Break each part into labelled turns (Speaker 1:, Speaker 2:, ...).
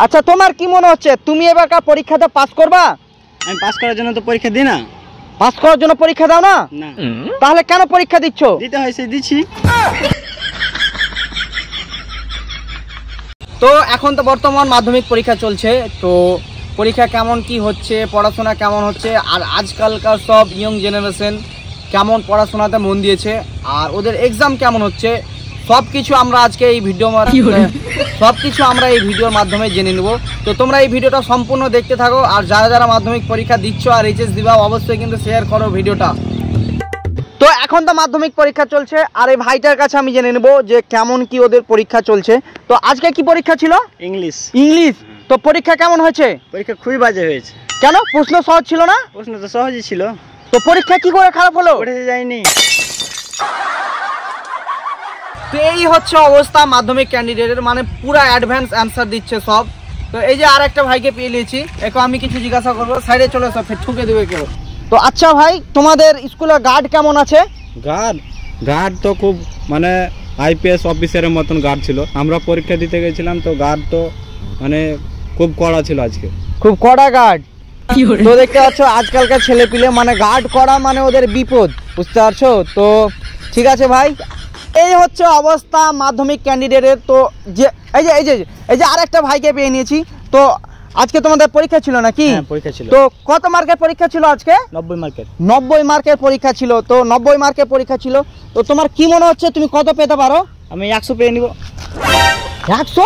Speaker 1: আচ্ছা তোমার কি মনে হচ্ছে তুমি এবারকার পরীক্ষাতে পাস করবা?
Speaker 2: আমি পাস করার জন্য তো পরীক্ষা দিই না।
Speaker 1: পাস করার জন্য পরীক্ষা দাও না?
Speaker 2: না।
Speaker 1: তাহলে কেন পরীক্ষা দিচ্ছ?
Speaker 2: দিতে হয় সেই দিচ্ছি।
Speaker 1: তো এখন তো বর্তমান মাধ্যমিক পরীক্ষা চলছে, তো পরীক্ষা কেমন কি হচ্ছে, পড়াশোনা কেমন হচ্ছে, আর আজকালকার সব ইয়ং জেনারেশন কেমন পড়াশোনাতে মন দিয়েছে, আর ওদের এক্সাম কেমন হচ্ছে, সব কিছু আমরা আজকে এই ভিডিওর মাধ্যমে জেনে নেব। তো তোমরা এই ভিডিওটা সম্পূর্ণ দেখতে থাকো, আর যারা যারা মাধ্যমিক পরীক্ষা দিচ্ছ আর এইচএস দিবা অবশ্যই কিন্তু শেয়ার করো ভিডিওটা। তো এখন তো মাধ্যমিক পরীক্ষা চলছে, আর এই ভাইটার কাছে আমি জেনে নেব যে কেমন কি ওদের পরীক্ষা চলছে। তো আজকে কি পরীক্ষা ছিল?
Speaker 2: ইংলিশ।
Speaker 1: তো পরীক্ষা কেমন হয়েছে?
Speaker 2: পরীক্ষা খুবই বাজে হয়েছে।
Speaker 1: কেন? প্রশ্ন সহজ ছিল না?
Speaker 2: প্রশ্ন তো সহজই ছিল।
Speaker 1: তো পরীক্ষা কি করে খারাপ হলো?
Speaker 2: পড়ে যায়নি।
Speaker 1: তো এই হচ্ছে অবস্থা মাধ্যমিক ক্যান্ডিডেটের, মানে পুরো অ্যাডভান্স অ্যান্সার দিচ্ছে সব। তো এই যে আর একটা ভাইকে পেয়ে নিয়েছি, এখন আমি কিছু জিজ্ঞাসা করবো, সাইডে চলে এসো, ফের ঠুকে দেবে কেউ। তো আচ্ছা ভাই, তোমাদের স্কুলের গার্ড কেমন আছে?
Speaker 3: গার্ড তো খুব মানে আইপিএস অফিসারের মতন গার্ড ছিল। আমরা পরীক্ষা দিতে গেছিলাম, তো গার্ড তো মানে খুব কড়া ছিল আজকে।
Speaker 1: খুব কড়া গার্ড? তো দেখতে পাচ্ছ আজকালকার ছেলে পিলে মানে গার্ড করা মানে ওদের বিপদ, বুঝতে পারছো? তো ঠিক আছে ভাই, এই হচ্ছে অবস্থা মাধ্যমিক ক্যান্ডিডেটের। তো যে এই যে আর একটা ভাইকে পেয়ে নিয়েছি। তো আজকে তোমাদের পরীক্ষা ছিল নাকি?
Speaker 3: হ্যাঁ, পরীক্ষা ছিল।
Speaker 1: তো কত মার্কের পরীক্ষা ছিল আজকে?
Speaker 3: 90 মার্কের।
Speaker 1: 90 মার্কের পরীক্ষা ছিল। তো 90 মার্কের পরীক্ষা ছিল, তো তোমার কি মনে হচ্ছে তুমি কত পেতে পারো?
Speaker 3: আমি 100 পেয়ে নিব।
Speaker 1: 100?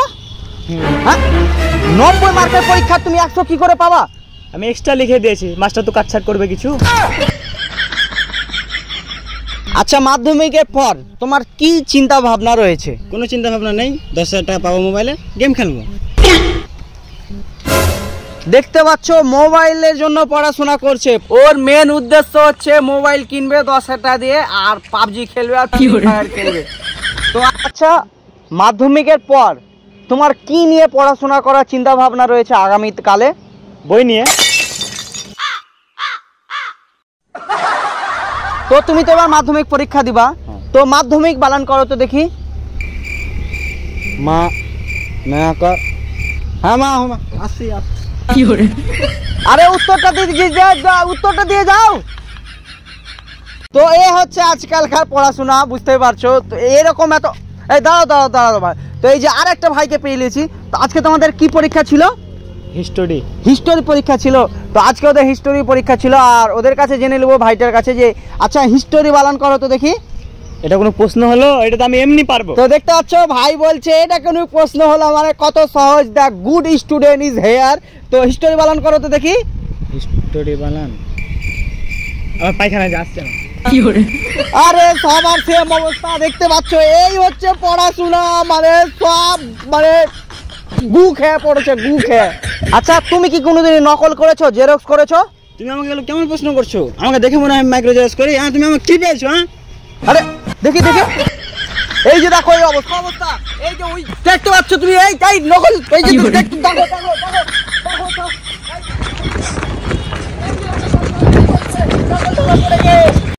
Speaker 1: হ্যাঁ, 90 মার্কের পরীক্ষা তুমি 100 কি করে পাবা?
Speaker 3: আমি এক্সট্রা লিখে দিয়েছি, মাস্টার তো কাটছাট করবে কিছু।
Speaker 1: আচ্ছা, মাধ্যমিকের পর তোমার কি চিন্তা ভাবনা রয়েছে?
Speaker 2: কোনো চিন্তা ভাবনা নেই, 10,000 টাকা পাবো, মোবাইলে গেম খেলবো।
Speaker 1: দেখতে পাচ্ছ মোবাইলের জন্য পড়াশোনা করছে। ওর মেন উদ্দেশ্য হচ্ছে মোবাইল কিনবে 10,000 টাকা দিয়ে, আর পাবজি খেলবে আর ফ্রি ফায়ার খেলবে। তো আচ্ছা, মাধ্যমিকের পর তোমার কি নিয়ে পড়াশোনা করার চিন্তা ভাবনা রয়েছে আগামীকালে?
Speaker 3: বই নিয়ে।
Speaker 1: তো তুমি তো এবার মাধ্যমিক পরীক্ষা দিবা, তো মাধ্যমিক বানান করো তো দেখি।
Speaker 3: মা কা হ্যাঁ মা আসি।
Speaker 1: আরে উত্তরটা দিয়ে যাও। তো এ হচ্ছে আজকালকার পড়াশোনা, বুঝতে পারছো? তো এরকম এত এই দাঁড়াও ভাই। তো এই যে আর একটা ভাইকে পেয়ে নিয়েছি। তো আজকে তোমাদের কি পরীক্ষা ছিল? হিস্টোরি পরীক্ষা ছিল। তো আজকে ওদের হিস্টোরি পরীক্ষা ছিল, আর ওদের কাছে জেনে নেবো ভাইটার কাছে যে আচ্ছা হিস্টোরি বানান করো তো দেখি।
Speaker 3: এটা কোনো প্রশ্ন হলো? এটা তো আমি এমনি পারবো।
Speaker 1: তো দেখতে পাচ্ছ ভাই বলছে এটা কোনো প্রশ্ন হলো, মানে কত সহজ। The good student is here. তো হিস্টোরি বানান করো তো দেখি।
Speaker 3: হিস্টোরি বানান, আমার পায়খানা যাচ্ছে না।
Speaker 1: আরে সবার সেম অবস্থা, দেখতে পাচ্ছ এই হচ্ছে পড়াশোনা, মানে সব মানে গু খেয়ে পড়েছে, গু খেয়ে। আচ্ছা, তুমি কি কোনোদিন নকল করেছো, জেরক্স করেছো?
Speaker 2: তুমি আমাকে এগুলো কেমন প্রশ্ন করছো? আমাকে দেখে মনে হয় মাইক্রো জেরক্স করি। হ্যাঁ, তুমি আমাকে কি পেয়েছো? হ্যাঁ,
Speaker 1: আরে দেখি এই যে দেখো এই অবস্থা, এই যে ওই দেখতে পাচ্ছ তুমি, এই নকল, এই যে দেখো